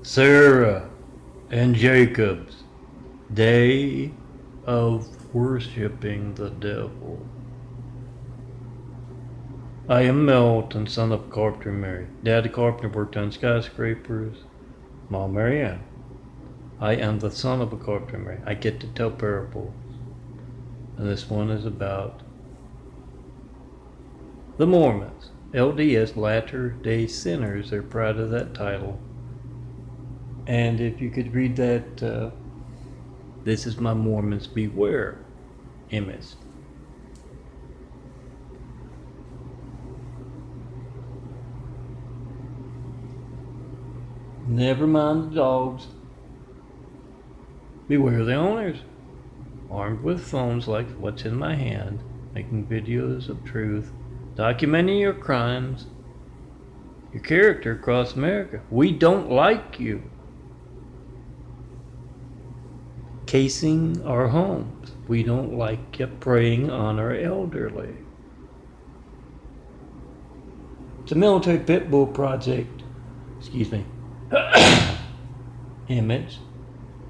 Sarah and Jacob's day of worshiping the devil. I am Melton, son of Carpenter Mary. Dad the carpenter worked on skyscrapers. Mom Mary Ann. I am the son of a carpenter Mary. I get to tell parables. And this one is about the Mormons. LDS, Latter-day Sinners. They're proud of that title. And if you could read that, this is my Mormons beware image. Never mind the dogs. Beware the owners. Armed with phones like what's in my hand, making videos of truth, documenting your crimes, your character across America. We don't like you. Casing our homes. We don't like you preying on our elderly. It's a military pit bull project. Excuse me. Image.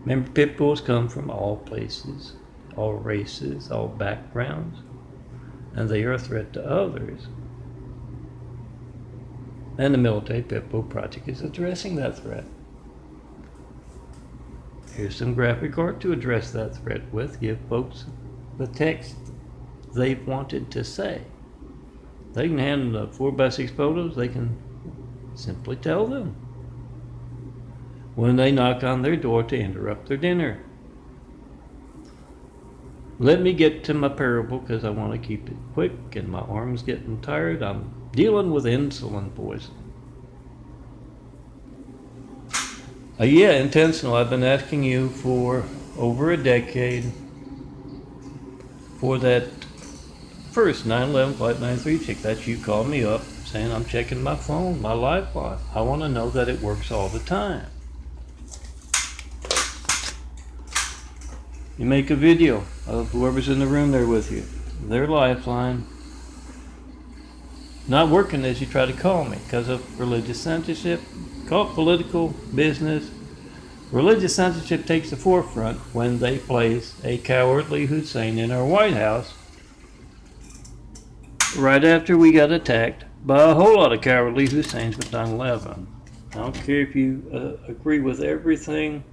Remember, pit bulls come from all places, all races, all backgrounds, and they are a threat to others. And the military pit bull project is addressing that threat. Here's some graphic art to address that threat with. Give folks the text they've wanted to say. They can hand them the 4x6 photos. They can simply tell them when they knock on their door to interrupt their dinner. Let me get to my parable because I want to keep it quick and my arm's getting tired. I'm dealing with insulin poisoning. Yeah, intentional. I've been asking you for over a decade for that first 9/11 Flight 93 chick that you called me up saying I'm checking my phone, my lifeline. I want to know that it works all the time. You make a video of whoever's in the room there with you, their lifeline, not working as you try to call me because of religious censorship. Call it political business. Religious censorship takes the forefront when they place a cowardly Hussein in our White House right after we got attacked by a whole lot of cowardly Husseins with 9/11. I don't care if you agree with everything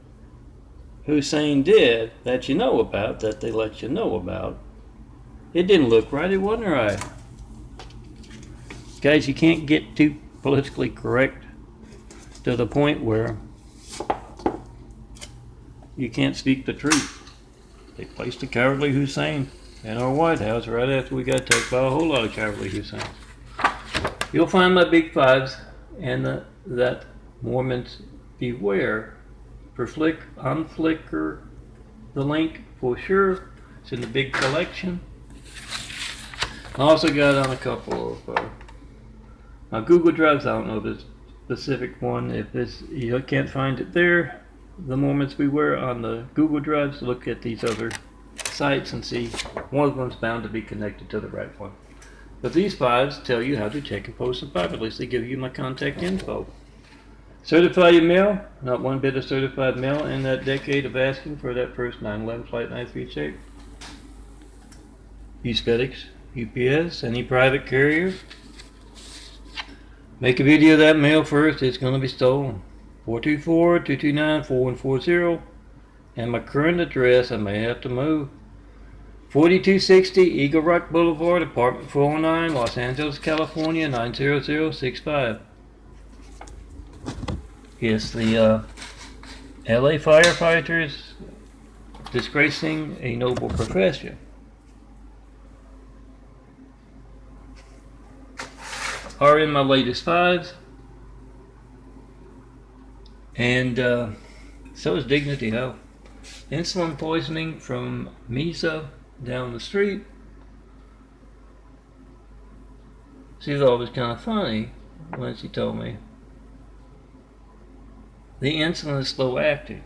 Hussein did that you know about, that they let you know about. It didn't look right, it wasn't right. Guys, you can't get too politically correct to the point where you can't speak the truth. They placed a cowardly Hussein in our White House right after we got attacked by a whole lot of cowardly Husseins. You'll find my big fives and that Mormons beware. For on Flickr, the link for sure. It's in the big collection. I also got on a couple of Google Drives. I don't know the specific one. If you can't find it there, the Mormons Beware on the Google Drives. Look at these other sites and see one of them's bound to be connected to the right one. But these fives tell you how to check and post a five. At least they give you my contact info. Certify your mail. Not one bit of certified mail in that decade of asking for that first 9/11 Flight 93 check. Use FedEx, UPS, any private carrier. Make a video of that mail first. It's going to be stolen. 424-229-4140. And my current address, I may have to move. 4260 Eagle Rock Boulevard, apartment 409, Los Angeles, California, 90065. Yes, the LA firefighters disgracing a noble profession. Are in my latest fives. And so is Dignity Health. Insulin poisoning from Misa down the street. She thought it was kind of funny when she told me the insulin is slow acting.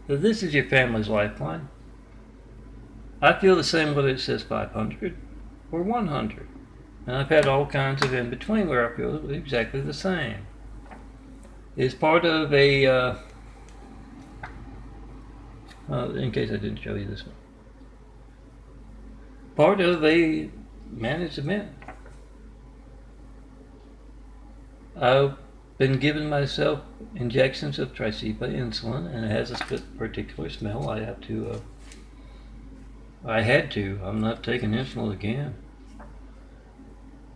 So this is your family's lifeline. I feel the same whether it says 500 or 100. And I've had all kinds of in between where I feel exactly the same. is part of a, in case I didn't show you this one, part of a management. I've been giving myself injections of Tricipa insulin, and it has a particular smell. I had to. I'm not taking insulin again.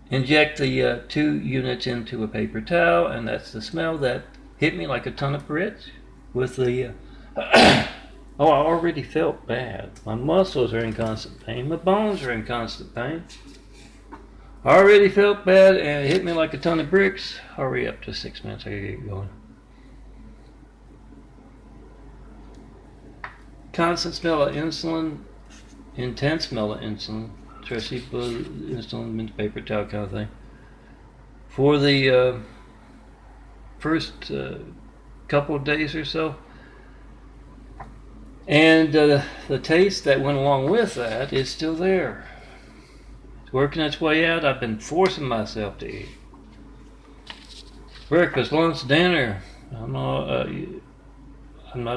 Inject the 2 units into a paper towel, and that's the smell that hit me like a ton of bricks. With the oh, I already felt bad. My muscles are in constant pain. My bones are in constant pain. I already felt bad, and it hit me like a ton of bricks. Hurry up to 6 minutes. I gotta get going. Constant smell of insulin. Intense smell of insulin. Tricipa insulin, mint paper towel kind of thing. For the first couple of days or so. And the taste that went along with that is still there. It's working its way out. I've been forcing myself to eat. Breakfast, lunch, dinner. I'm not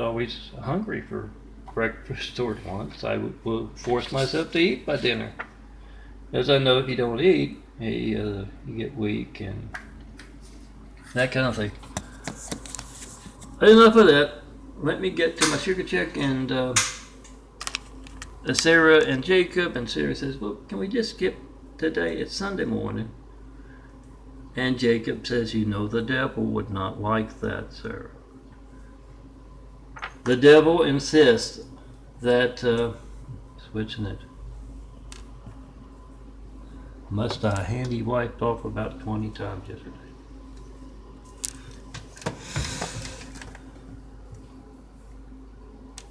always hungry for breakfast or lunch. I will force myself to eat by dinner. As I know, if you don't eat, you get weak and that kind of thing. Enough of that. Let me get to my sugar check, and Sarah and Jacob, and Sarah says, well, can we just skip today? It's Sunday morning. And Jacob says, you know the devil would not like that, Sarah. The devil insists that, switching it. Must I handy wiped off about 20 times yesterday.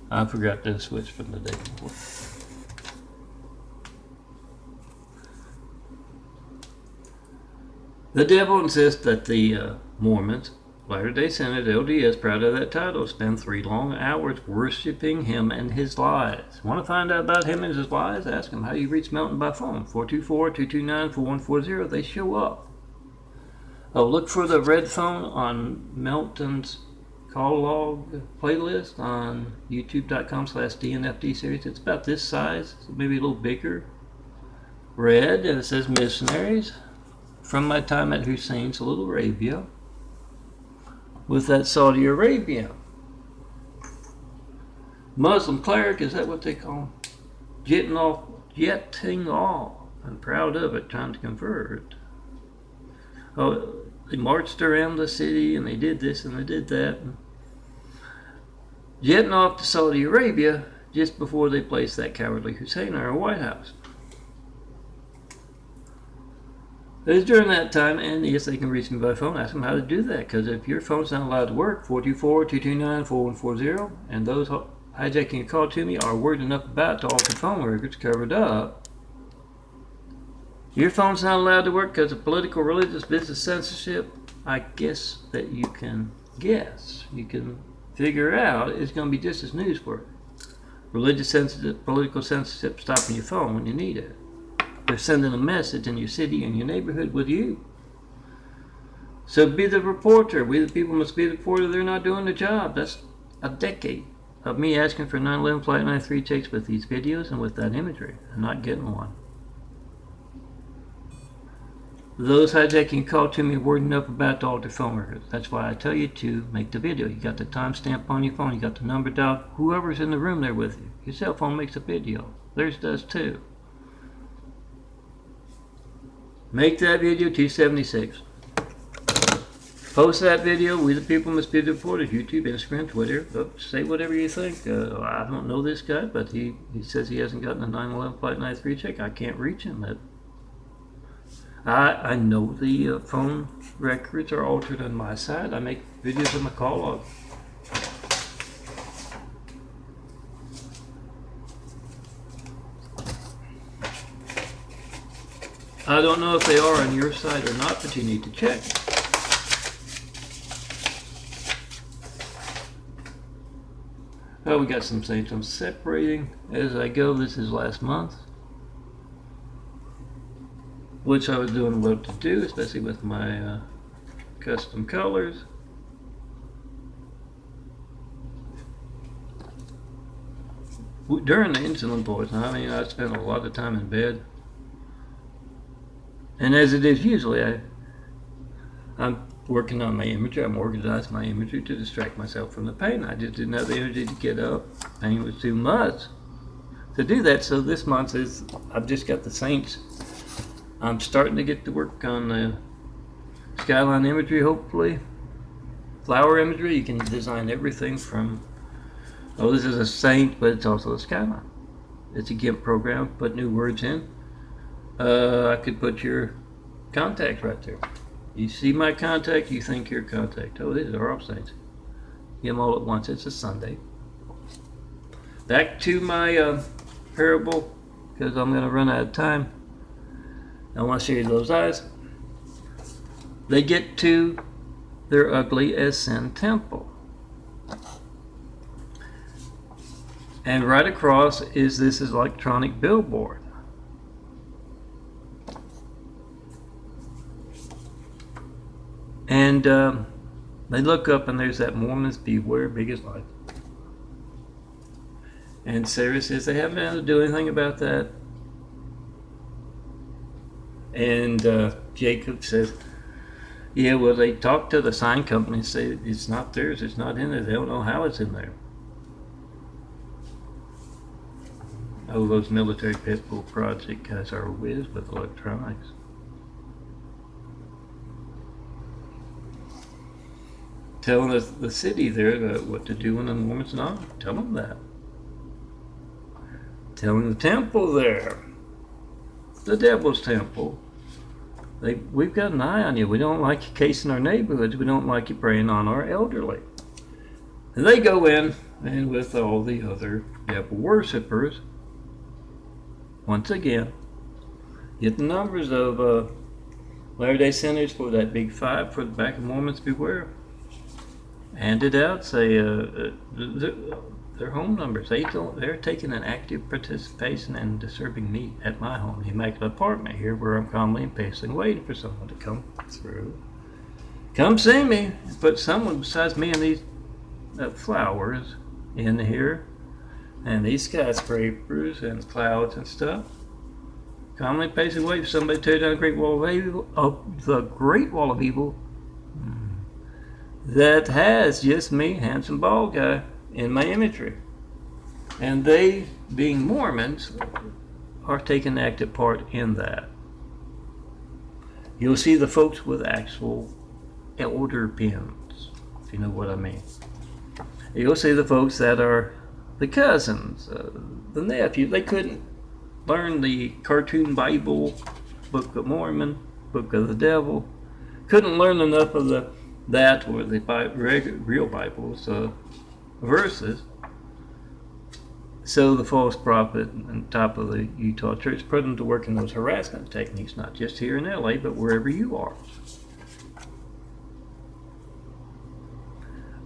I forgot to switch from the day before. The devil insists that the Mormons, Latter-day Saints, LDS, proud of that title, spend 3 long hours worshiping him and his lies. Want to find out about him and his lies? Ask him how you reach Melton by phone. 424-229-4140. They show up. Oh, look for the red phone on Melton's call log playlist on youtube.com/DNFD series. It's about this size, maybe a little bigger. Red, and it says missionaries from my time at Hussein's Little Arabia with that Saudi Arabia Muslim cleric, is that what they call them? Jetting off. I'm proud of it, trying to convert. Oh, they marched around the city and they did this and they did that. Jetting off to Saudi Arabia just before they placed that cowardly Hussein in our White House. It was during that time, and yes, they can reach me by phone. Ask them how to do that, because if your phone's not allowed to work, 424-229-4140, and those hijacking a call to me are word enough about to alter phone records covered up. Your phone's not allowed to work because of political, religious, business censorship. I guess that you can guess. You can figure out it's going to be just as newsworthy. Religious censorship, political censorship stopping your phone when you need it. They're sending a message in your city and your neighborhood with you. So be the reporter. We the people must be the reporter. They're not doing the job. That's a decade of me asking for 9/11 Flight 93 checks with these videos and with that imagery and not getting one. Those hijacking call to me word enough about to alter phone records. That's why I tell you to make the video. You got the timestamp on your phone. You got the number dialed. Whoever's in the room there with you. Your cell phone makes a video. Theirs does too. Make that video 276. Post that video. We the people must be the reporters. YouTube, Instagram, Twitter. Say whatever you think. I don't know this guy, but he says he hasn't gotten a 9/11 Flight 93 check. I can't reach him. I know the phone records are altered on my side. I make videos of my call log. I don't know if they are on your side or not, but you need to check. Oh, we got some things I'm separating as I go. This is last month, which I was doing well to do, especially with my custom colors. during the insulin poison, I mean, I spent a lot of time in bed. And as it is usually, I'm working on my imagery. I'm organizing my imagery to distract myself from the pain. I just didn't have the energy to get up. Pain was too much to do that. So this month I've just got the saints. I'm starting to get to work on the skyline imagery, hopefully. Flower imagery, you can design everything from, oh, this is a saint, but it's also a skyline. It's a GIMP program, put new words in. I could put your contact right there. You see my contact, you think your contact. Oh, these are all saints. Get them all at once. It's a Sunday. Back to my parable, because I'm going to run out of time. I want to show you those eyes. They get to their ugly as sin temple. And right across is this electronic billboard. And they look up and there's that Mormons beware big as life. And Sarah says they haven't been able to do anything about that. And Jacob says, yeah, well, they talked to the sign company and say it's not theirs, it's not in there. They don't know how it's in there. Oh, those military pit bull project guys are whiz with electronics. Telling the city there what to do when the Mormons not. Tell them that. Telling the temple there, the devil's temple, we've got an eye on you. We don't like you casing our neighborhoods. We don't like you preying on our elderly. And they go in, and with all the other devil worshippers, once again, get the numbers of Latter-day Saints for that big 5 for the back of Mormons beware. Hand it out, say their home numbers. They're taking an active participation in disturbing me at my home, the immaculate apartment here, where I'm calmly and patiently waiting for someone to come through. Come see me. Put someone besides me and these flowers in here, and these skyscrapers and clouds and stuff. Calmly and patiently waiting for somebody to tear down the Great Wall of Evil. The Great Wall of Evil. That has just me, handsome bald guy, in my imagery. And they, being Mormons, are taking active part in that. You'll see the folks with actual elder pins, if you know what I mean. You'll see the folks that are the cousins, the nephews. They couldn't learn the cartoon Bible, Book of Mormon, Book of the Devil. Couldn't learn enough of that or the real Bible's verses. So the false prophet on top of the Utah church put them to work in those harassment techniques, not just here in LA, but wherever you are.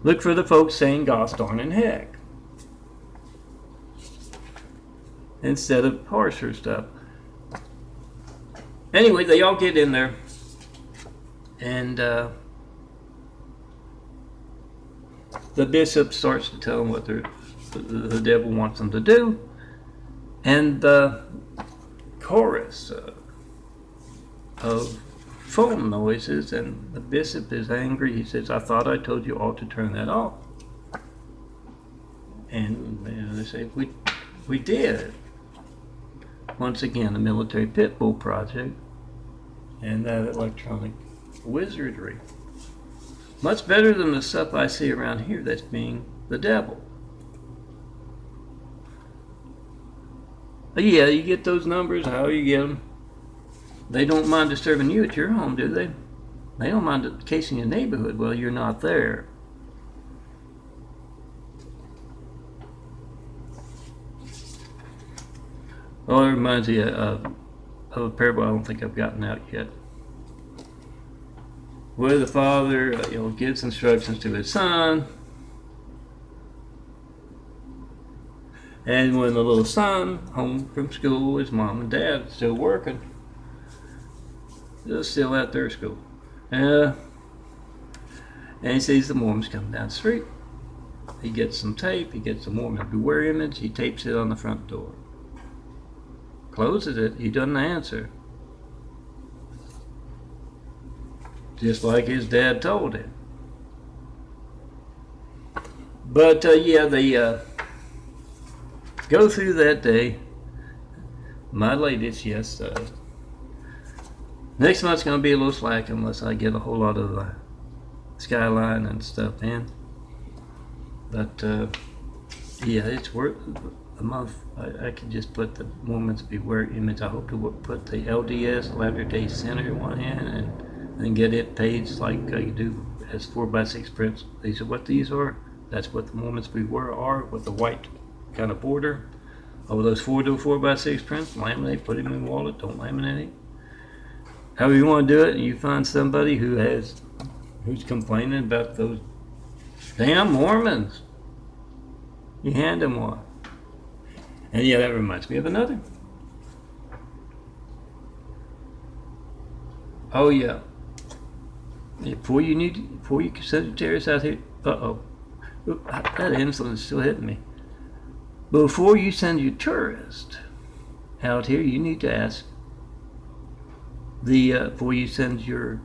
Look for the folks saying gosh darn and heck instead of harsher stuff. Anyway, they all get in there, and the bishop starts to tell them what the devil wants them to do, and the chorus of phone noises, and the bishop is angry. He says, I thought I told you all to turn that off. And they say, we did. Once again, the military pit bull project and that electronic wizardry. Much better than the stuff I see around here that's being the devil. But yeah, you get those numbers, how you get them. They don't mind disturbing you at your home, do they? They don't mind casing your neighborhood while you're not there. Oh, it reminds me of a parable I don't think I've gotten out yet, where the father gives instructions to his son, and when the little son, home from school, his mom and dad still working, they're still at their school, and he sees the Mormons coming down the street. He gets some tape, he gets a Mormon beware image, he tapes it on the front door. Closes it, he doesn't answer. Just like his dad told him. But yeah, they go through that day. My latest, yes. Next month's going to be a little slack unless I get a whole lot of skyline and stuff in. But yeah, it's worth a month. I can just put the Mormons Beware image. I hope to put the LDS, Latter-day Center one in, and then get it paged like you do as 4x6 prints. These are what these are. That's what the Mormons Beware are, with the white kind of border. Over those 4x6 prints, laminate, put them in the wallet, don't laminate it. However you want to do it, and you find somebody who's complaining about those damn Mormons, you hand them one. And yeah, that reminds me of another. Oh yeah. Before you send the terrorists out here, that insulin is still hitting me. Before you send your tourist out here, you need to ask before you send your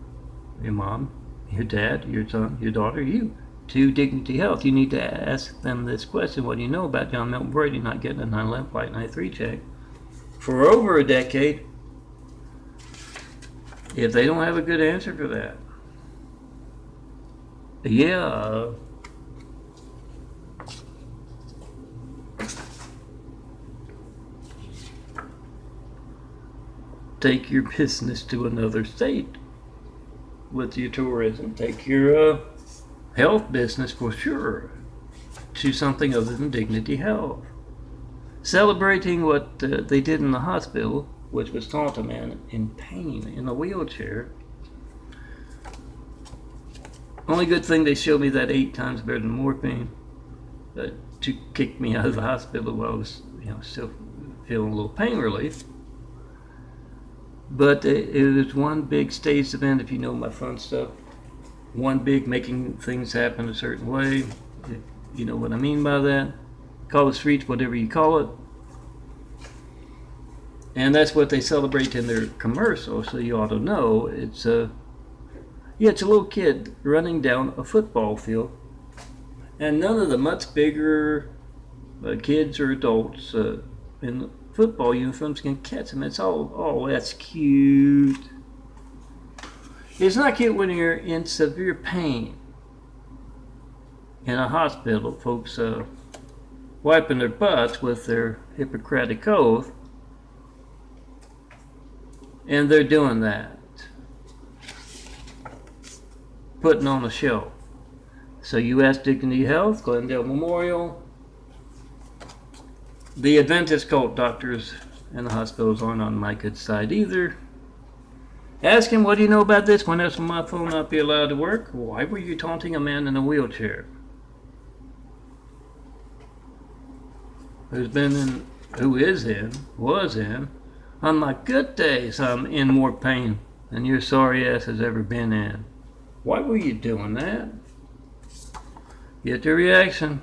mom, your dad, your son, your daughter, you to Dignity Health, you need to ask them this question: what do you know about John Milton Brady not getting a 9/11 Flight 93 check for over a decade? If they don't have a good answer for that, yeah. Take your business to another state with your tourism. Take your health business for sure to something other than Dignity Health. Celebrating what they did in the hospital, which was taunt a man in pain in a wheelchair. Only good thing they showed me that 8 times better than morphine to kick me out of the hospital while I was, still feeling a little pain relief. But it was one big staged event, if you know my fun stuff. One big making things happen a certain way. If you know what I mean by that. Call the streets whatever you call it. And that's what they celebrate in their commercial, so you ought to know. It's a little kid running down a football field. And none of the much bigger kids or adults in football uniforms can catch him. It's all, that's cute. It's not cute when you're in severe pain in a hospital, folks wiping their butts with their Hippocratic oath, and they're doing that, putting on a show. So you ask Dignity Health, Glendale Memorial. The Adventist cult doctors and the hospitals aren't on my good side either. Ask him, what do you know about this? When else will my phone not be allowed to work? Why were you taunting a man in a wheelchair? Was in, on my good days, I'm in more pain than your sorry ass has ever been in. Why were you doing that? Get the reaction.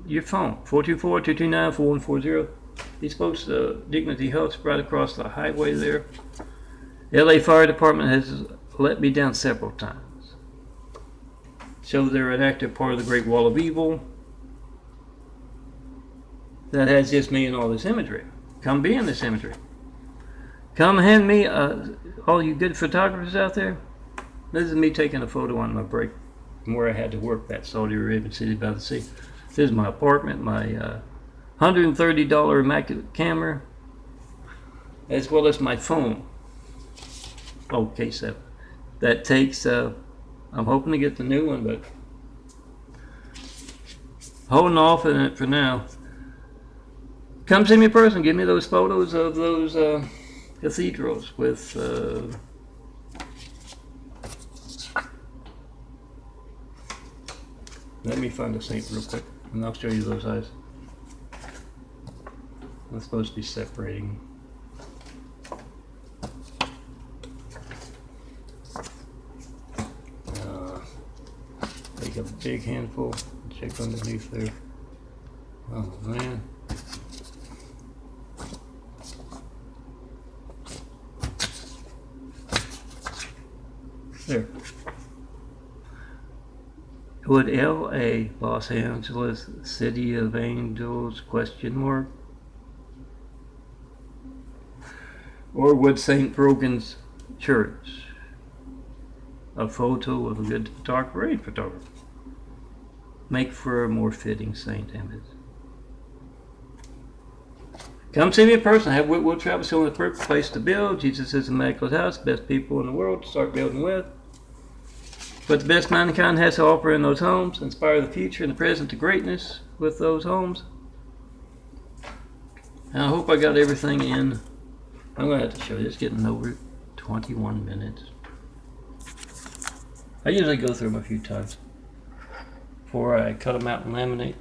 Your phone, 424-229-4140. These folks, Dignity Health's right across the highway there. LA Fire Department has let me down several times. So they're an active part of the Great Wall of Evil that has just me and all this imagery. Come be in this imagery. Come hand me, all you good photographers out there. This is me taking a photo on my break from where I had to work, that Saudi Arabian city by the sea. This is my apartment, my $130 immaculate camera, as well as my phone. Oh, K7. That takes, I'm hoping to get the new one, but holding off on it for now. Come see me in person. Give me those photos of those cathedrals with let me find a saint real quick, and I'll show you those eyes. I'm supposed to be separating. Take a big handful, check underneath there. Oh man. There. Would L.A. Los Angeles City of Angels ? Or would St. Brogan's Church? A photo of a good photographer make for a more fitting saint image. Come see me in person. Have Whitwell Travis Hill the perfect place to build. Jesus is Immaculate House. Best people in the world to start building with. But the best mankind has to offer in those homes. Inspire the future and the present to greatness with those homes. And I hope I got everything in. I'm going to have to show you. It's getting over 21 minutes. I usually go through them a few times before I cut them out and laminate.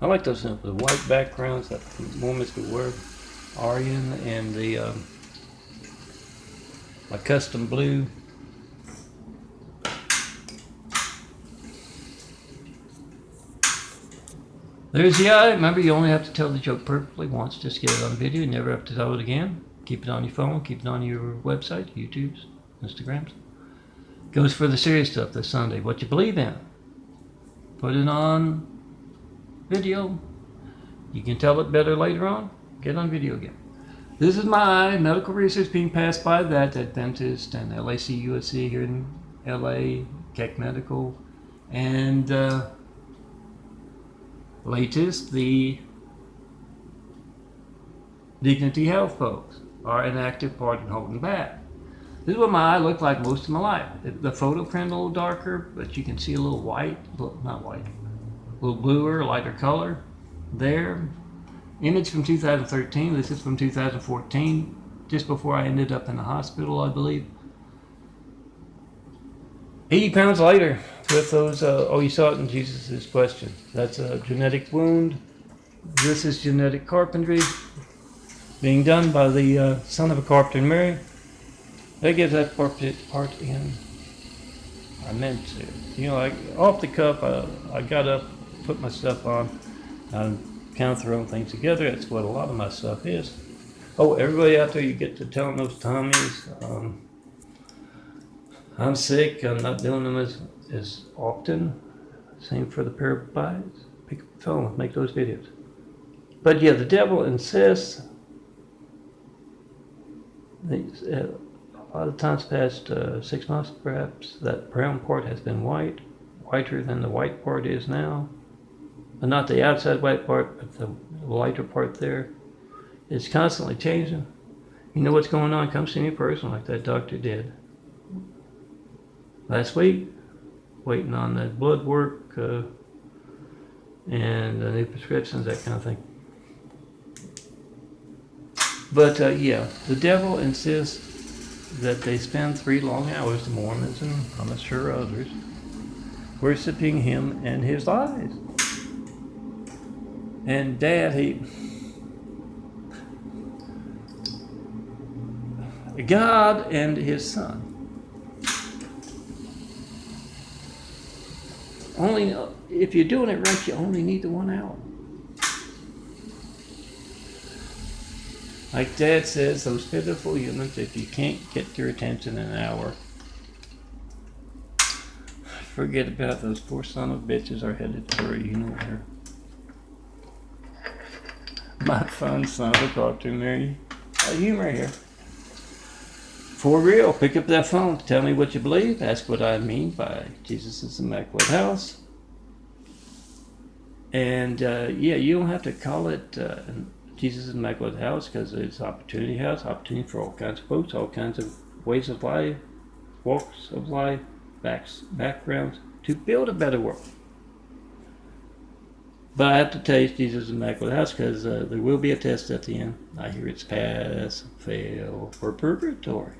I like those with the white backgrounds that Mormons could wear. Aryan and the my custom blue. There's the eye. Remember, you only have to tell the joke perfectly once. Just get it on video. You never have to tell it again. Keep it on your phone. Keep it on your website, YouTube's, Instagrams. Goes for the serious stuff this Sunday. What you believe in. Put it on video. You can tell it better later on. Get on video again. This is my eye. Medical research being passed by that dentist and LAC USC here in LA, Keck Medical, and latest, the Dignity Health folks are an active part in holding back. This is what my eye looked like most of my life. The photo print a little darker, but you can see a little white, not white, a little bluer, lighter color there. Image from 2013, this is from 2014, just before I ended up in the hospital, I believe. 80 pounds lighter with those, oh, you saw it in Jesus' question. That's a genetic wound. This is genetic carpentry being done by the son of a carpenter in Mary. That gives that part in. I meant to. You know, off the cuff, I got up, put my stuff on, I'm kind of throwing things together. That's what a lot of my stuff is. Oh, everybody out there, you get to telling those Tommies, I'm sick. I'm not doing them as often. Same for the pair of eyes. Pick up the phone, make those videos. But yeah, the devil insists. A lot of times past 6 months, perhaps, that brown part has been whiter than the white part is now. But not the outside white part, but the lighter part there. It's constantly changing. You know what's going on? Come see me in person like that doctor did last week, waiting on the blood work and the new prescriptions, that kind of thing. But yeah, the devil insists that they spend 3 long hours, the Mormons and I'm sure others, worshiping him and his lies. And Dad, God and his son. Only if you're doing it right, you only need the 1 hour. Like Dad says, those pitiful humans, if you can't get their attention in an hour, forget about those poor son of bitches are headed for you know where. My fun son of a cartoon, Mary. Humor here. For real, pick up that phone. Tell me what you believe. Ask what I mean by Jesus' Immaculate House. And yeah, you don't have to call it Jesus' Immaculate House because it's Opportunity House. Opportunity for all kinds of folks, all kinds of ways of life, walks of life, backgrounds to build a better world. But I have to tell you, it's Jesus' Immaculate House because there will be a test at the end. I hear it's pass, fail, or purgatory.